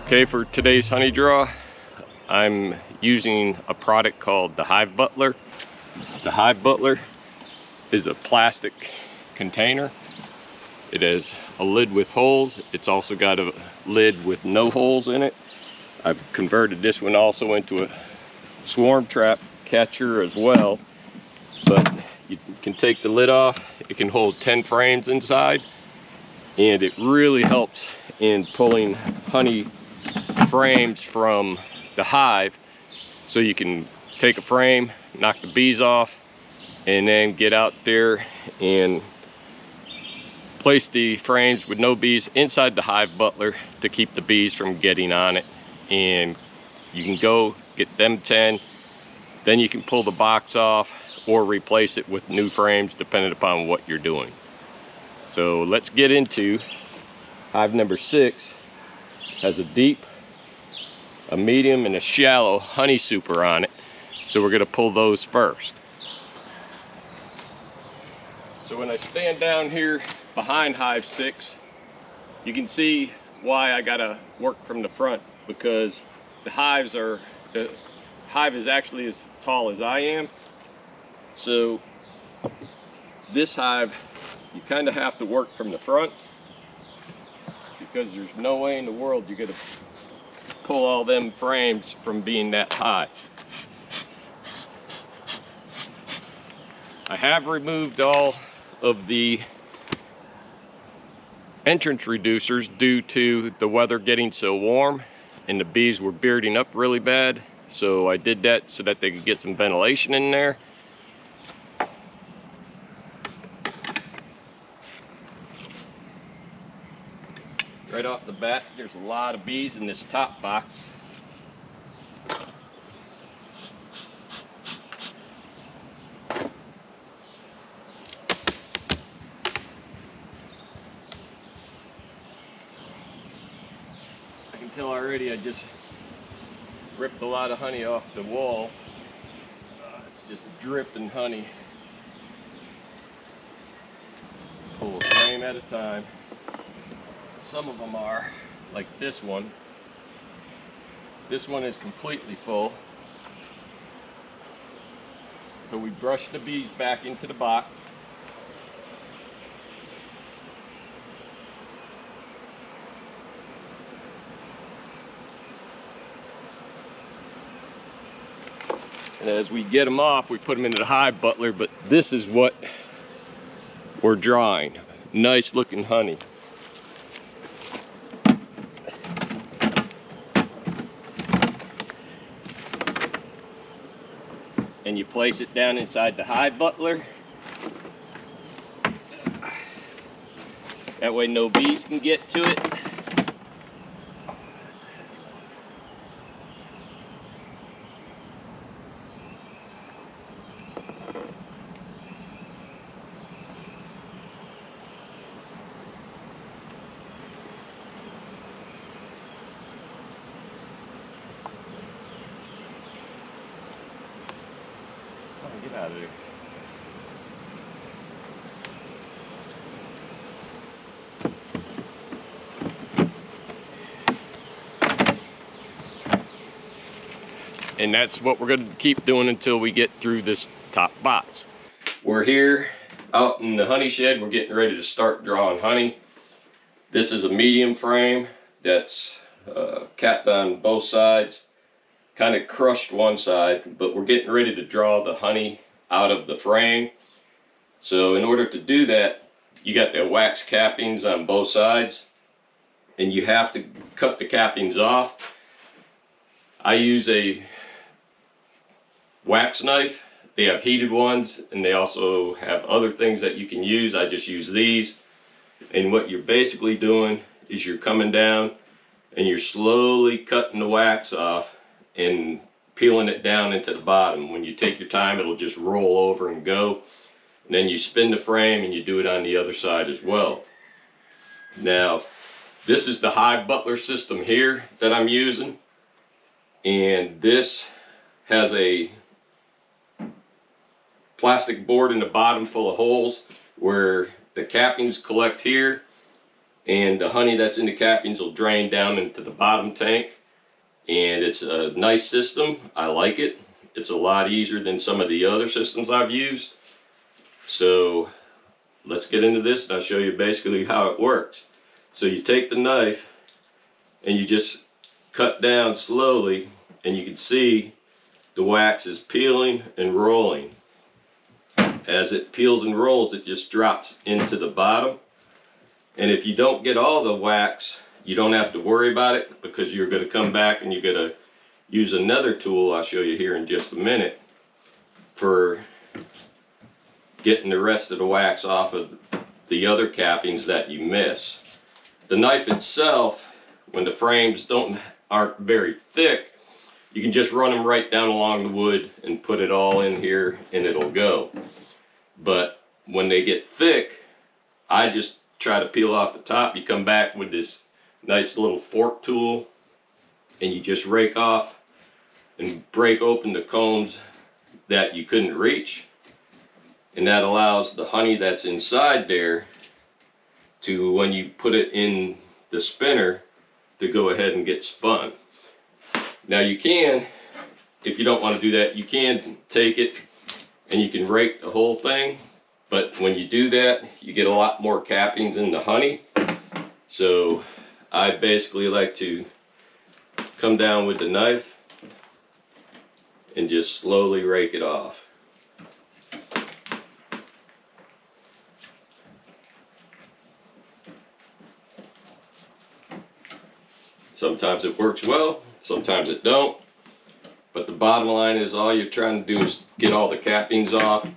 Okay, for today's honey draw, I'm using a product called the Hive Butler. The Hive Butler is a plastic container. It has a lid with holes. It's also got a lid with no holes in it. I've converted this one also into a swarm trap catcher as well. But you can take the lid off. It can hold 10 frames inside. And it really helps in pulling honey frames from the hive, so you can take a frame, knock the bees off, and then get out there and place the frames with no bees inside the Hive Butler to keep the bees from getting on it. And you can go get them 10, then you can pull the box off or replace it with new frames depending upon what you're doing. So let's get into hive number 6. Has a deep, a medium, and a shallow honey super on it. So we're gonna pull those first. So when I stand down here behind hive 6, you can see why I gotta work from the front, because the hive is actually as tall as I am. So this hive, you kind of have to work from the front, because there's no way in the world you're gonna pull all them frames from being that high. I have removed all of the entrance reducers due to the weather getting so warm and the bees were bearding up really bad. So I did that so that they could get some ventilation in there. Right off the bat, there's a lot of bees in this top box. I can tell already I just ripped a lot of honey off the walls. It's just dripping honey. Pull a frame at a time. Some of them are, like this one. This one is completely full. So we brush the bees back into the box. And as we get them off, we put them into the Hive Butler, but this is what we're drawing. Nice looking honey. And you place it down inside the Hive Butler. That way no bees can get to it. Get out of there. And that's what we're going to keep doing until we get through this top box. We're here out in the honey shed. We're getting ready to start drawing honey. This is a medium frame that's capped on both sides. Kind of crushed one side, but we're getting ready to draw the honey out of the frame. So in order to do that, you got the wax cappings on both sides, and you have to cut the cappings off. I use a wax knife. They have heated ones, and they also have other things that you can use. I just use these. And what you're basically doing is you're coming down and you're slowly cutting the wax off and peeling it down into the bottom. When you take your time, it'll just roll over and go. And then you spin the frame and you do it on the other side as well. Now, this is the Hive Butler system here that I'm using. And this has a plastic board in the bottom full of holes where the cappings collect here and the honey that's in the cappings will drain down into the bottom tank. And it's a nice system. I like it. It's a lot easier than some of the other systems I've used. So let's get into this and I'll show you basically how it works. So you take the knife and you just cut down slowly, and you can see the wax is peeling and rolling. As it peels and rolls, it just drops into the bottom. And if you don't get all the wax, you don't have to worry about it, because you're going to come back and you're going to use another tool I'll show you here in just a minute for getting the rest of the wax off of the other cappings that you miss. The knife itself, when the frames aren't very thick, you can just run them right down along the wood and put it all in here and it'll go. But when they get thick, I just try to peel off the top. You come back with this nice little fork tool and you just rake off and break open the combs that you couldn't reach, and that allows the honey that's inside there to, when you put it in the spinner, to go ahead and get spun. Now you can, if you don't want to do that, you can take it and you can rake the whole thing, but when you do that, you get a lot more cappings in the honey. So I basically like to come down with the knife and just slowly rake it off. Sometimes it works well, sometimes it don't. But the bottom line is, all you're trying to do is get all the cappings off.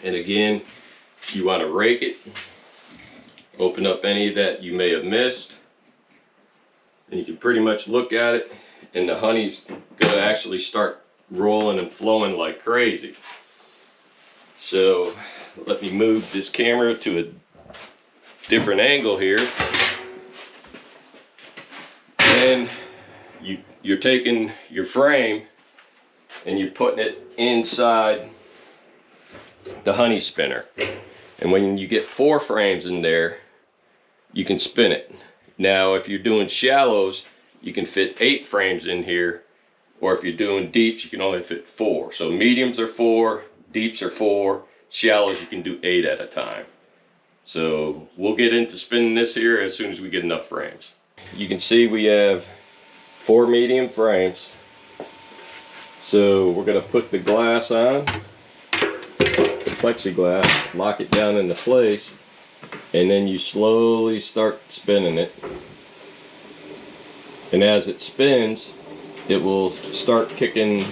And again, you want to rake it, open up any that you may have missed, and you can pretty much look at it, and the honey's going to actually start rolling and flowing like crazy. So let me move this camera to a different angle here. And you're taking your frame and you're putting it inside the honey spinner. And when you get 4 frames in there, you can spin it. Now if you're doing shallows, you can fit 8 frames in here, or if you're doing deeps, you can only fit 4. So mediums are 4, deeps are 4, shallows you can do 8 at a time. So we'll get into spinning this here as soon as we get enough frames. You can see we have 4 medium frames. So we're going to put the glass on, the plexiglass, lock it down into place, and then you slowly start spinning it. And as it spins, it will start kicking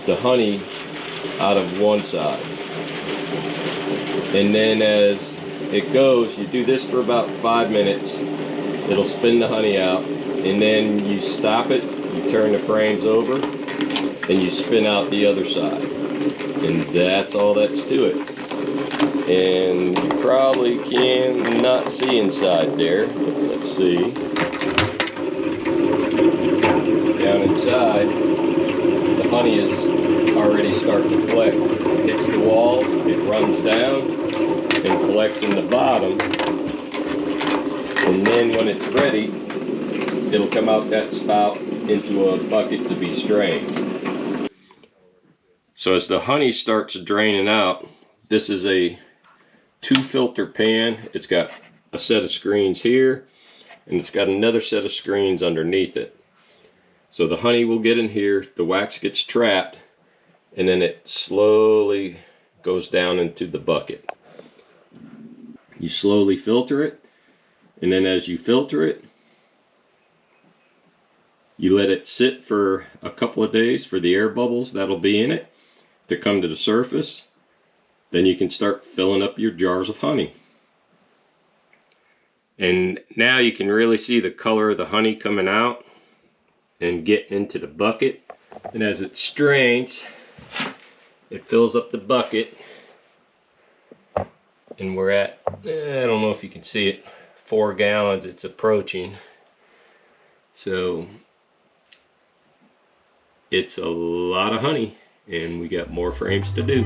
the honey out of one side. And then as it goes, you do this for about 5 minutes. It'll spin the honey out, and then you stop it, you turn the frames over, and you spin out the other side. And that's all that's to it. And you probably can not see inside there, but let's see. Down inside, the honey is already starting to collect. It hits the walls, it runs down, and collects in the bottom. And then when it's ready, it'll come out that spout into a bucket to be strained. So as the honey starts draining out, this is a 2-filter pan. It's got a set of screens here, and it's got another set of screens underneath it. So the honey will get in here, the wax gets trapped, and then it slowly goes down into the bucket. You slowly filter it, and then as you filter it, you let it sit for a couple of days for the air bubbles that'll be in it to come to the surface. Then you can start filling up your jars of honey. And now you can really see the color of the honey coming out and get into the bucket. And as it strains, it fills up the bucket. And we're at, I don't know if you can see it, 4 gallons it's approaching. So it's a lot of honey, and we got more frames to do.